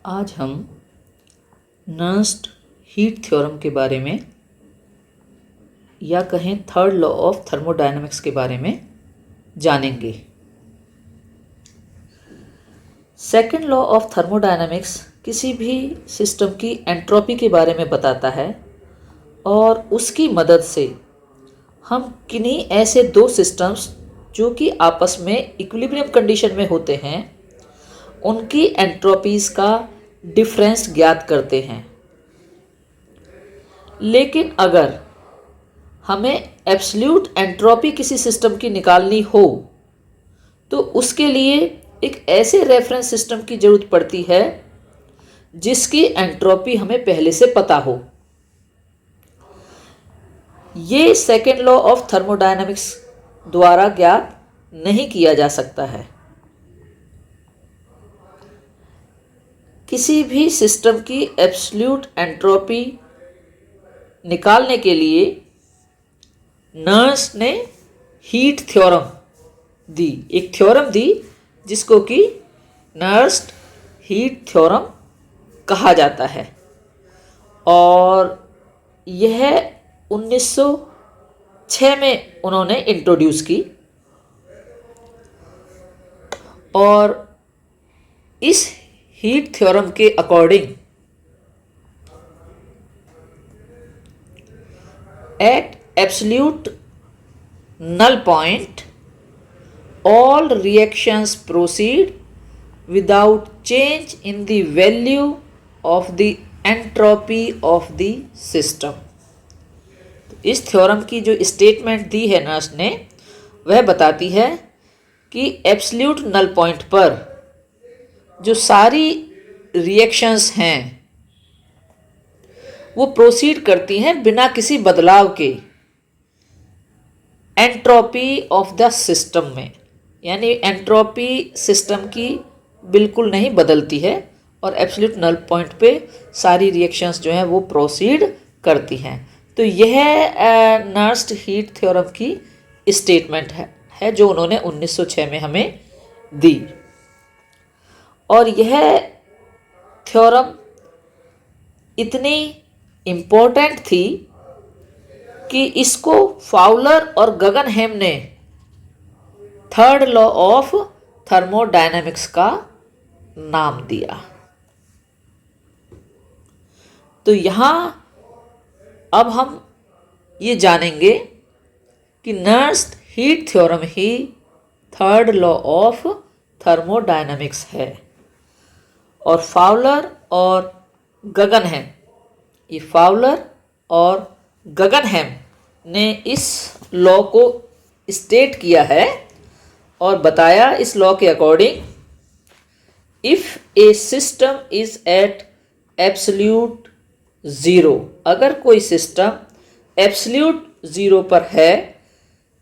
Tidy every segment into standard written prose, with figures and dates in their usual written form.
आज हम nursed heat theorem के बारे में या कहें थर्ड लॉ ऑफ थर्मोडायनामिक्स के बारे में जानेंगे। सेकंड लॉ ऑफ थर्मोडायनामिक्स किसी भी सिस्टम की एंट्रोपी के बारे में बताता है और उसकी मदद से हम किन्हीं ऐसे दो सिस्टम्स जो कि आपस में इक्विलिब्रियम कंडीशन में होते हैं उनकी एंट्रोपीज का डिफरेंस ज्ञात करते हैं। लेकिन अगर हमें एब्सोल्यूट एंट्रोपी किसी सिस्टम की निकालनी हो तो उसके लिए एक ऐसे रेफरेंस सिस्टम की ज़रूरत पड़ती है जिसकी एंट्रोपी हमें पहले से पता हो। ये सेकेंड लॉ ऑफ थर्मोडायनामिक्स द्वारा ज्ञात नहीं किया जा सकता है। किसी भी सिस्टम की एब्सोल्यूट एंट्रोपी निकालने के लिए नर्स ने हीट थ्योरम दी, एक थ्योरम दी जिसको कि नर्स्ड हीट थ्योरम कहा जाता है और यह 1906 में उन्होंने इंट्रोड्यूस की। और इस हीट थ्योरम के according eight absolute null point all reactions proceed without change in the value of the entropy of the system। इस थ्योरम की जो स्टेटमेंट दी है नर्स ने वह बताती है कि एब्सोल्यूट नल पॉइंट पर जो सारी रिएक्शंस हैं वो प्रोसीड करती हैं बिना किसी बदलाव के एंट्रोपी ऑफ द सिस्टम में, यानी एंट्रोपी सिस्टम की बिल्कुल नहीं बदलती है और एब्सोल्यूट नल पॉइंट पे सारी रिएक्शंस जो हैं वो प्रोसीड करती हैं। तो यह नर्स्ड हीट थ्योरम की स्टेटमेंट है जो उन्होंने 1906 में हमें दी। और यह थ्योरम इतनी इम्पोर्टेंट थी कि इसको फाउलर और गगनहैम ने थर्ड लॉ ऑफ थर्मोडायनामिक्स का नाम दिया। तो यहाँ अब हम ये जानेंगे कि nursed heat theorem he third law of thermodynamics है और फाउलर और गगनहैम, ये फाउलर और गगनहैम ने इस लॉ को स्टेट किया है और बताया इस लॉ के according if a system is at absolute zero, अगर कोई सिस्टम एब्सोल्यूट ज़ीरो पर है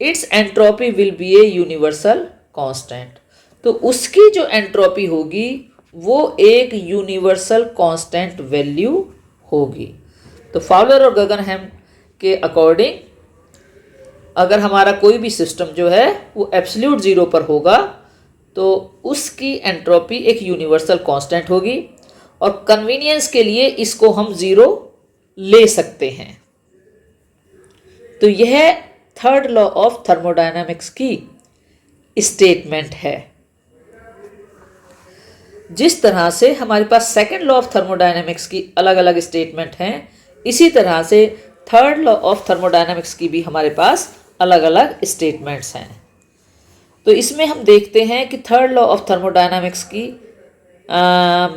it's entropy will be a universal constant. तो उसकी जो एंट्रोपी होगी वो एक यूनिवर्सल कांस्टेंट वैल्यू होगी। तो फाउलर और गगनहैम के अकॉर्डिंग अगर हमारा कोई भी सिस्टम जो है वो एब्सोल्यूट ज़ीरो पर होगा तो उसकी एंट्रोपी एक यूनिवर्सल कांस्टेंट होगी और कन्वीनियंस के लिए इसको हम ज़ीरो ले सकते हैं। तो यह थर्ड लॉ ऑफ थर्मोडायनामिक्स की स्टेटमेंट है। जिस तरह से हमारे पास सेकंड लॉ ऑफ थर्मोडायनामिक्स की अलग अलग स्टेटमेंट हैं, इसी तरह से थर्ड लॉ ऑफ थर्मोडायनामिक्स की भी हमारे पास अलग अलग स्टेटमेंट्स हैं। तो इसमें हम देखते हैं कि थर्ड लॉ ऑफ थर्मोडायनामिक्स की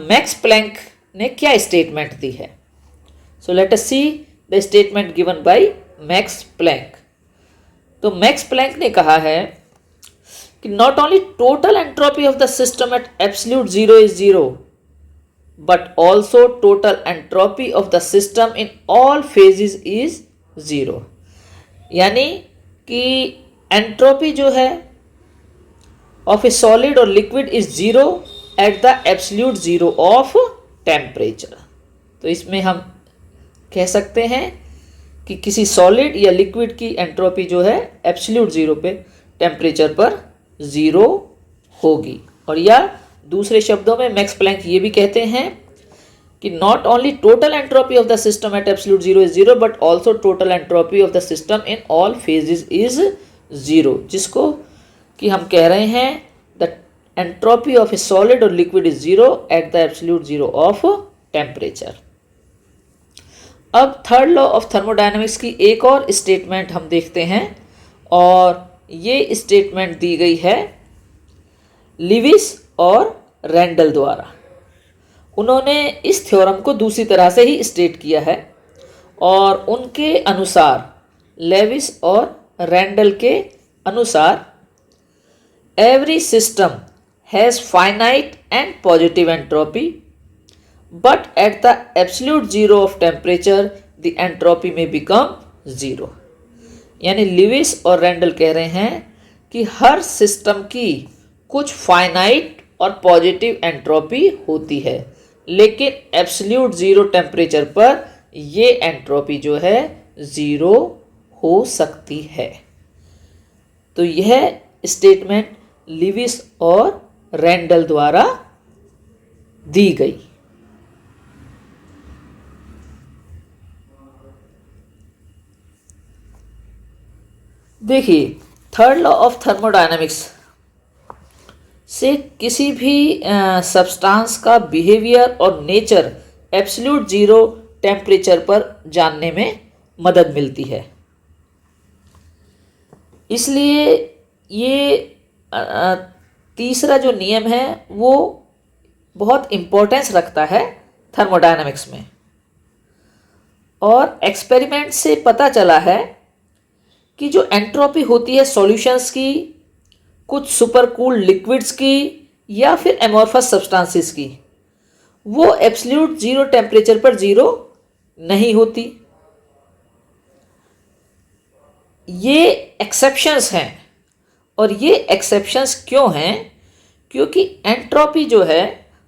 मैक्स प्लैंक ने क्या स्टेटमेंट दी है। So let us see the statement given by Max Planck. तो मैक्स प्लैंक ने कहा है कि not only total entropy of the system at absolute zero is zero but also total entropy of the system in all phases is zero। यानी कि entropy जो है of a solid और liquid is zero eight the absolute zero of temperature. तो इसमें हम कह सकते हैं कि किसी सॉलिड या लिक्विड की एंट्रोपी जो है एब्सोल्यूट ज़ीरो पे टेम्परेचर पर ज़ीरो होगी। और या दूसरे शब्दों में मैक्स प्लैंक ये भी कहते हैं कि not only total entropy of the system at absolute zero is zero but also total entropy of the system in all phases is zero, जिसको कि हम कह रहे हैं the entropy of a solid और liquid is zero at the absolute zero of temperature. अब third law of thermodynamics की एक और स्टेटमेंट हम देखते हैं, और ये स्टेटमेंट दी गई है लिविस और रैंडल द्वारा। उन्होंने इस थ्योरम को दूसरी तरह से ही स्टेट किया है, और उनके अनुसार, लेविस और रैंडल के अनुसार, every system has finite and positive entropy but at the absolute zero of temperature the entropy में बिकम ज़ीरो। यानी लिविस और रैंडल कह रहे हैं कि हर सिस्टम की कुछ फाइनाइट और पॉजिटिव एंट्रोपी होती है, लेकिन एब्सोल्यूट ज़ीरो टेम्परेचर पर ये एंट्रोपी जो है ज़ीरो हो सकती है। तो यह स्टेटमेंट लिविस और रैंडल द्वारा दी गई। देखिए, थर्ड लॉ ऑफ थर्मोडायनामिक्स से किसी भी सब्सटेंस का बिहेवियर और नेचर एब्सोल्यूट ज़ीरो टेम्परेचर पर जानने में मदद मिलती है। इसलिए ये तीसरा जो नियम है वो बहुत इम्पोर्टेंस रखता है थर्मोडायनामिक्स में, और एक्सपेरिमेंट से पता चला है कि जो एंट्रोपी होती है सॉल्यूशंस की, कुछ सुपर कूल्ड लिक्विड्स की या फिर एमॉर्फस सब्सटेंसेस की, वो एब्सोल्यूट ज़ीरो टेम्परेचर पर ज़ीरो नहीं होती। ये एक्सेप्शंस हैं, और ये एक्सेप्शंस क्यों हैं? क्योंकि एंट्रोपी जो है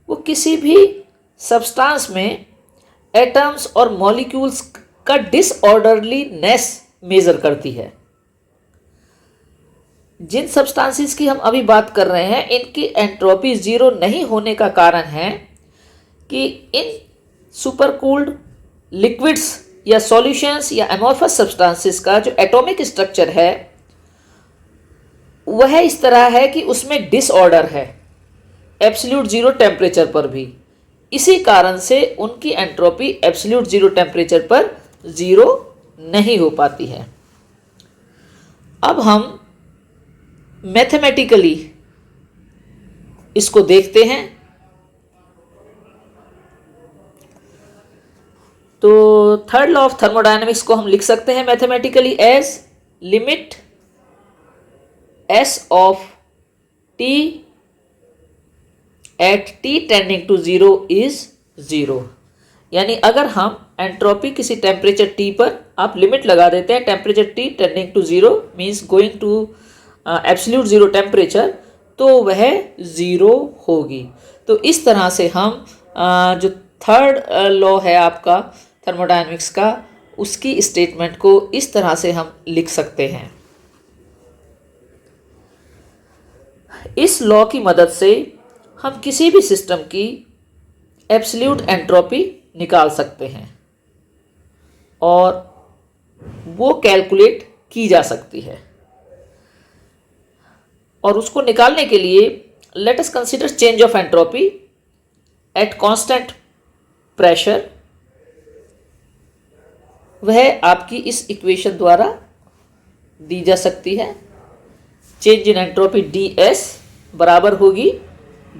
वो किसी भी सब्सटेंस में एटम्स और मॉलिक्यूल्स का डिसऑर्डरलीनेस मेज़र करती है। जिन सब्सटेंसेस की हम अभी बात कर रहे हैं, इनकी एंट्रोपी ज़ीरो नहीं होने का कारण है कि इन सुपर कूल्ड लिक्विड्स या सॉल्यूशंस या एमॉर्फस सब्सटेंसेस का जो एटॉमिक स्ट्रक्चर है वह इस तरह है कि उसमें डिसऑर्डर है एब्सोल्यूट ज़ीरो टेम्परेचर पर भी। इसी कारण से उनकी एंट्रोपी एब्सोल्यूट ज़ीरो टेम्परेचर पर ज़ीरो नहीं हो पाती है। अब हम मैथमेटिकली इसको देखते हैं। तो थर्ड लॉ ऑफ थर्मोडायनामिक्स को हम लिख सकते हैं mathematically as limit S of T at T tending to zero is zero. यानी अगर हम एंट्रोपी किसी टेम्परेचर टी पर आप लिमिट लगा देते हैं, temperature T tending to zero means going to absolute zero temperature, तो वह ज़ीरो होगी। तो इस तरह से हम जो थर्ड लॉ है आपका थर्मोडायनामिक्स का, उसकी स्टेटमेंट को इस तरह से हम लिख सकते हैं। इस लॉ की मदद से हम किसी भी सिस्टम की एब्सोल्यूट एंट्रोपी निकाल सकते हैं और वो कैलकुलेट की जा सकती है। और उसको निकालने के लिए let us consider change of entropy eight constant pressure. वह आपकी इस इक्वेशन द्वारा दी जा सकती है। Change in entropy D S बराबर होगी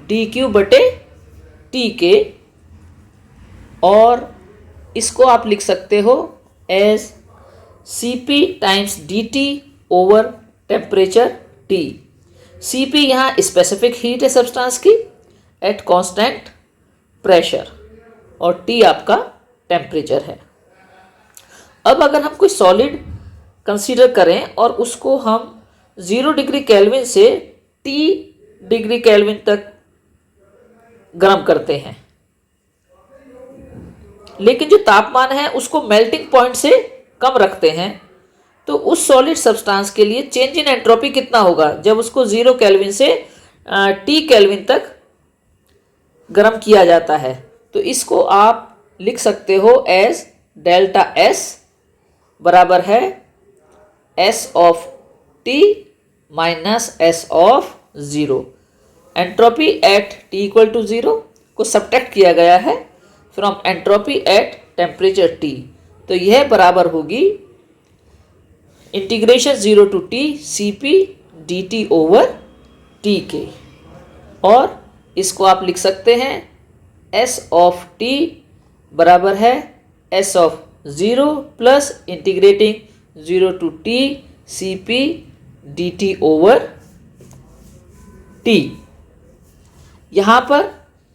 डी क्यू बटे टी के, और इसको आप लिख सकते हो as C P times D T over temperature T. C P यहाँ स्पेसिफिक हीट है सब्सटेंस की एट कांस्टेंट प्रेशर, और टी आपका टेम्परेचर है। अब अगर हम कोई सॉलिड कंसीडर करें और उसको हम 0 डिग्री केल्विन से T डिग्री केल्विन तक गर्म करते हैं, लेकिन जो तापमान है उसको मेल्टिंग पॉइंट से कम रखते हैं, तो उस सॉलिड सब्सटेंस के लिए चेंज इन एंट्रोपी कितना होगा जब उसको 0 केल्विन से T केल्विन तक गर्म किया जाता है? तो इसको आप लिख सकते हो एज डेल्टा एस बराबर है S of T minus S of zero. Entropy at T equal to zero को सब्ट्रैक्ट किया गया है from entropy at temperature T, तो यह बराबर होगी integration zero to T C P D T over T के। और इसको आप लिख सकते हैं एस ऑफ टी बराबर है S of zero plus integrating zero to T C P D T over T. यहाँ पर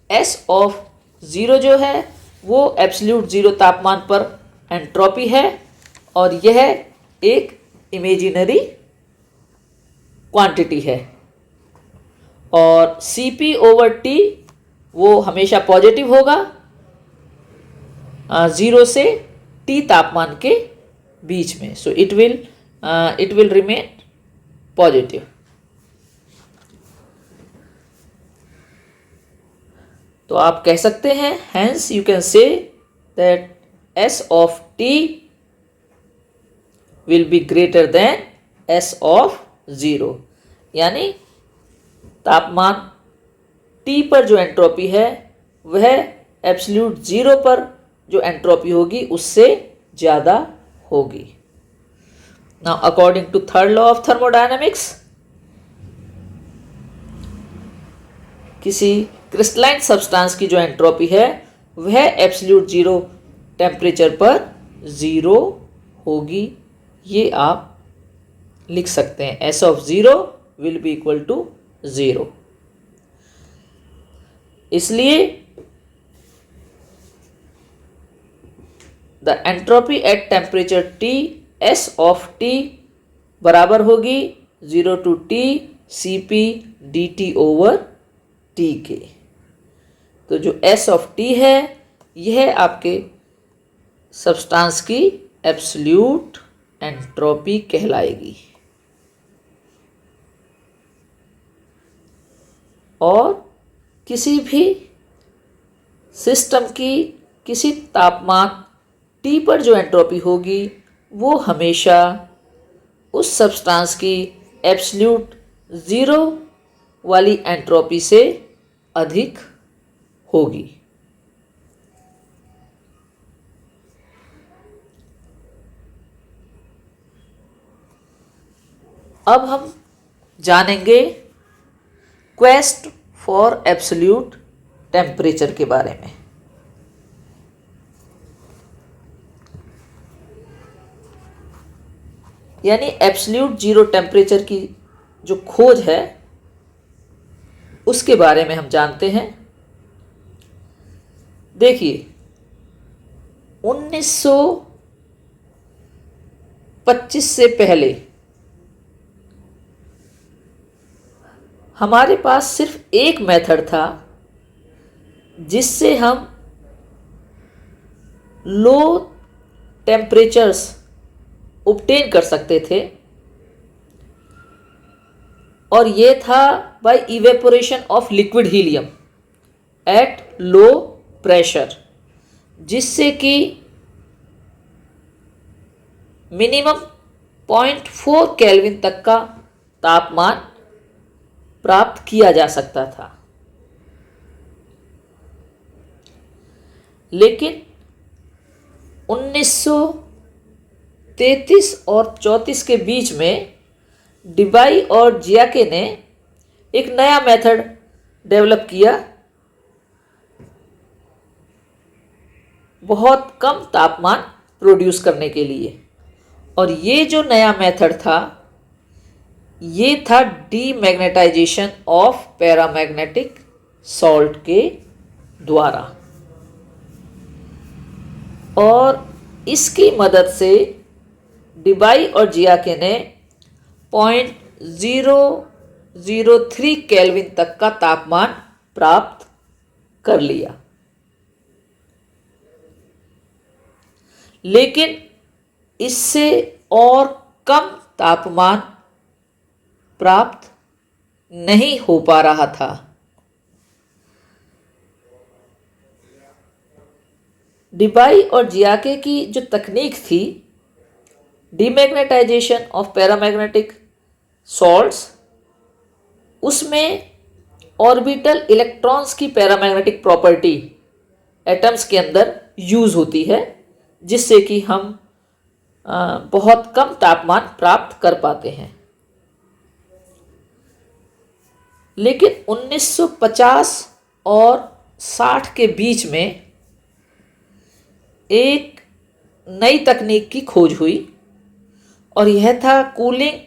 एस ऑफ ज़ीरो जो है वो एब्सोल्यूट ज़ीरो तापमान पर एंट्रोपी है और यह एक इमेजिनरी क्वांटिटी है, और सी पी ओवर टी वो हमेशा पॉजिटिव होगा ज़ीरो से टी तापमान के बीच में, so it will remain positive. तो आप कह सकते हैं hence you can say that S of T will be greater than S of zero, यानी तापमान टी पर जो एंट्रोपी है वह एब्सोल्यूट ज़ीरो पर जो एंट्रोपी होगी उससे ज़्यादा होगी। Now according to third law of thermodynamics, किसी क्रिस्टलाइन सब्सटेंस की जो एंट्रोपी है वह एब्सोल्यूट ज़ीरो टेम्परेचर पर ज़ीरो होगी। ये आप लिख सकते हैं S of zero will be equal to zero. इसलिए the entropy at temperature T S of T बराबर होगी zero to T C P D T over T के। तो जो एस ऑफ टी है यह आपके सब्सटेंस की एब्सोल्यूट एंट्रोपी कहलाएगी, और किसी भी सिस्टम की किसी तापमान टी पर जो एंट्रोपी होगी वो हमेशा उस सब्सटेंस की एब्सोल्यूट ज़ीरो वाली एंट्रोपी से अधिक होगी। अब हम जानेंगे क्वेस्ट फॉर एब्सोल्यूट टेम्परेचर के बारे में। यानी एब्सोल्यूट ज़ीरो टेम्परेचर की जो खोज है उसके बारे में हम जानते हैं। देखिए 1925 से पहले हमारे पास सिर्फ एक मेथड था जिससे हम लो टेम्परेचर्स ऑब्टेन कर सकते थे, और ये था by evaporation of liquid helium at low pressure, जिससे कि मिनिमम 0.4 केल्विन तक का तापमान प्राप्त किया जा सकता था। लेकिन 1933 और 34 के बीच में डिबाई और जियाके ने एक नया मेथड डेवलप किया बहुत कम तापमान प्रोड्यूस करने के लिए, और ये जो नया मेथड था ये था डीमैग्नेटाइजेशन ऑफ पैरामैग्नेटिक सॉल्ट के द्वारा, और इसकी मदद से डिबाई और जियाके ने 0.003 केल्विन तक का तापमान प्राप्त कर लिया। लेकिन इससे और कम तापमान प्राप्त नहीं हो पा रहा था। डिबाई और जियाके की जो तकनीक थी, डीमैग्नेटाइजेशन ऑफ पैरामैग्नेटिक सॉल्ट्स, उसमें ऑर्बिटल इलेक्ट्रॉन्स की पैरामैग्नेटिक प्रॉपर्टी एटम्स के अंदर यूज़ होती है, जिससे कि हम बहुत कम तापमान प्राप्त कर पाते हैं। लेकिन 1950 और 60 के बीच में एक नई तकनीक की खोज हुई और यह था cooling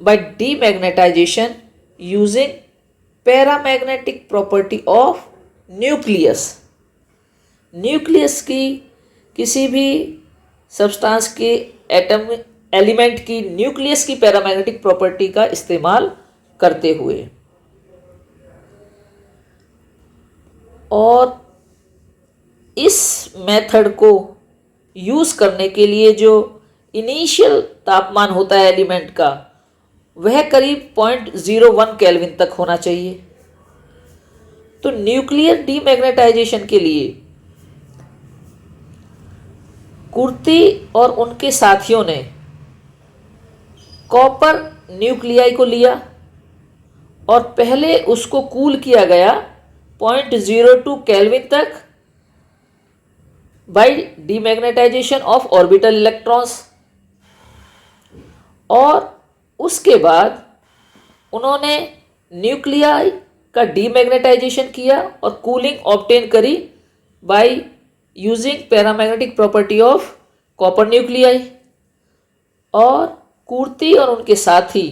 by demagnetization using paramagnetic property of nucleus. Nucleus की किसी भी सब्सटेंस के एटम एलिमेंट की न्यूक्लियस की पैरामैग्नेटिक प्रॉपर्टी का इस्तेमाल करते हुए, और इस मेथड को यूज़ करने के लिए जो इनिशियल तापमान होता है एलिमेंट का, वह करीब 0.01 केल्विन तक होना चाहिए। तो न्यूक्लियर डीमैग्नेटाइजेशन के लिए कुर्ती और उनके साथियों ने कॉपर न्यूक्लियाई को लिया और पहले उसको कूल किया गया 0.02 केल्विन तक by demagnetization of orbital electrons, और उसके बाद उन्होंने न्यूक्लियाई का डीमैग्नेटाइजेशन किया और कूलिंग ऑब्टेन करी by using paramagnetic property of copper nuclei. और कुर्ती और उनके साथी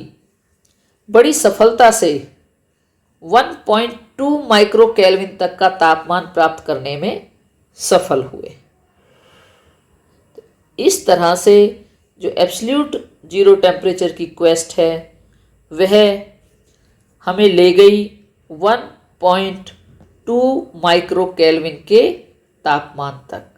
बड़ी सफलता से 1.2 माइक्रो केल्विन तक का तापमान प्राप्त करने में सफल हुए। इस तरह से जो एब्सोल्यूट जीरो टेम्परेचर की क्वेस्ट है, वह हमें ले गई 1.2 माइक्रो केल्विन के तापमान तक।